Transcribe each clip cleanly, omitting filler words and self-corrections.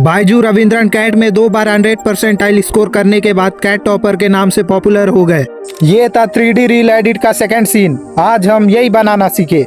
Byju Ravindran cat में 2 बार 100 percentile score करने के बाद कैट टॉपर के नाम से पॉपुलर हो गए। ये था 3D रील एडिट का सेकंड सीन। आज हम यही बनाना सीखे।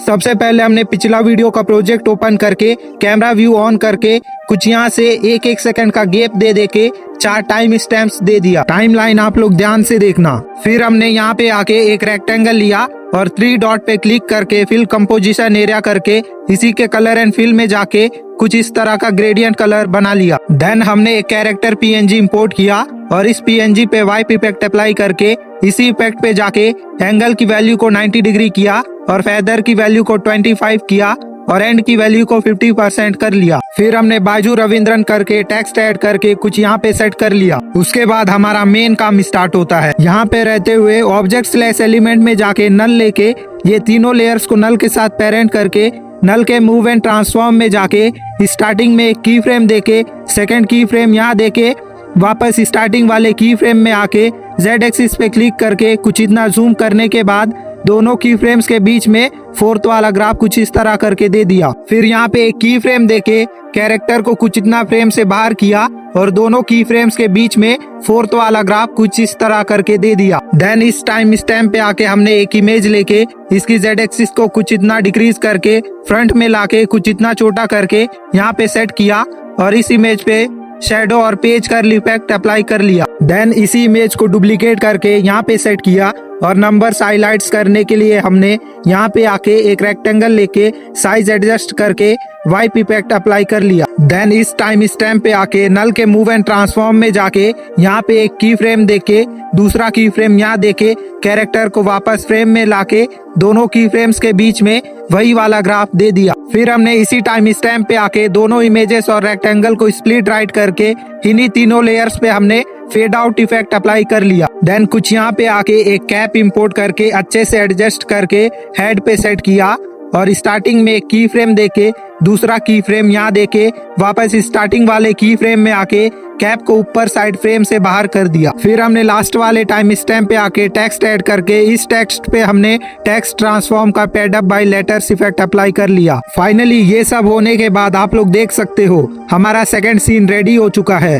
सबसे पहले हमने पिछला वीडियो का प्रोजेक्ट ओपन करके कैमरा व्यू ऑन करके कुछ यहाँ से 1-1 सेकंड का गैप दे के 4 टाइम स्टैम्प्स दे दिया। टाइमलाइन आप लोग ध्यान से देखना। फिर हमने यहाँ पे आके एक रेक्टेंगल लिया और 3 डॉट पे क्लिक करके फिल कंपोजिशन एरिया करके इसी के कलर एंड फिल में जाके कुछ इस तरह का ग्रेडियंट कलर बना लिया। देन हमने एक कैरेक्टर PNG इंपोर्ट किया और इस PNG पे वाइप इफेक्ट अप्लाई करके इसी इफेक्ट पे जाके एंगल की वैल्यू को 90 डिग्री किया और फेदर की वैल्यू को 25 किया और एंड की वैल्यू को 50% कर लिया। फिर हमने बायजू रविंद्रन करके टेक्स्ट ऐड करके कुछ यहाँ पे सेट कर लिया। उसके बाद हमारा मेन काम स्टार्ट होता है। यहाँ पे रहते हुए ऑब्जेक्ट / एलिमेंट में जाके नल लेके ये तीनों लेयर्स को नल के साथ पेरेंट करके नल के मूव एंड ट्रांसफॉर्म में जाके स्टार्टिंग में एक की फ्रेम देके सेकंड की फ्रेम यहाँ देके वापस स्टार्टिंग वाले की फ्रेम में आके Z एक्सिस पे क्लिक करके कुछ इतना जूम करने के बाद दोनों की फ्रेम्स के बीच में 4th वाला ग्राफ कुछ इस तरह करके दे दिया। फिर यहाँ पे एक की फ्रेम देके कैरेक्टर को कुछ इतना फ्रेम से बाहर किया और दोनों की फ्रेम्स के बीच में 4th वाला ग्राफ कुछ इस तरह करके दे दिया। देन इस टाइम स्टैम्प पे आके हमने एक इमेज लेके इसकी Z एक्सिस को कुछ इतना डिक्रीज करके फ्रंट में लाके कुछ इतना छोटा करके यहाँ पे सेट किया और इस इमेज पे शेडो और पेज कर्ल इफेक्ट अप्लाई कर लिया। देन इसी इमेज को डुप्लीकेट करके यहाँ पे सेट किया और नंबर्स हाइलाइट्स करने के लिए हमने यहाँ पे आके एक रेक्टेंगल लेके साइज एडजस्ट करके वाइप इफेक्ट अप्लाई कर लिया। देन इस टाइम स्टैम्प पे आके नल के मूव एंड ट्रांसफॉर्म में जाके यहाँ पे एक की फ्रेम देके दूसरा की फ्रेम यहाँ देके कैरेक्टर को वापस फ्रेम में लाके दोनों की फ्रेम्स के बीच में वही वाला ग्राफ दे दिया। फिर हमने इसी टाइम स्टैम्प पे आके दोनों इमेजेस और रेक्टेंगल को स्प्लिट राइट करके इन्हीं तीनों लेयर्स पे हमने फेड आउट इफेक्ट अप्लाई कर लिया। देन कुछ यहाँ पे आके एक कैप इंपोर्ट करके अच्छे से एडजस्ट करके हेड पे सेट किया और स्टार्टिंग में एक की फ्रेम देके दूसरा की फ्रेम यहाँ देके वापस स्टार्टिंग वाले की फ्रेम में आके कैप को ऊपर साइड फ्रेम से बाहर कर दिया। फिर हमने लास्ट वाले टाइम स्टैम्प पे आके टेक्स्ट ऐड करके इस टेक्स्ट पे हमने टेक्स्ट ट्रांसफॉर्म का paid up by letters effect apply कर लिया। फाइनली ये सब होने के बाद आप लोग देख सकते हो हमारा सेकंड सीन रेडी हो चुका है।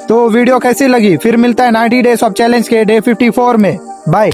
तो वीडियो कैसी लगी? फिर मिलता है 90 डेज ऑफ चैलेंज के डे 54 में। बाय।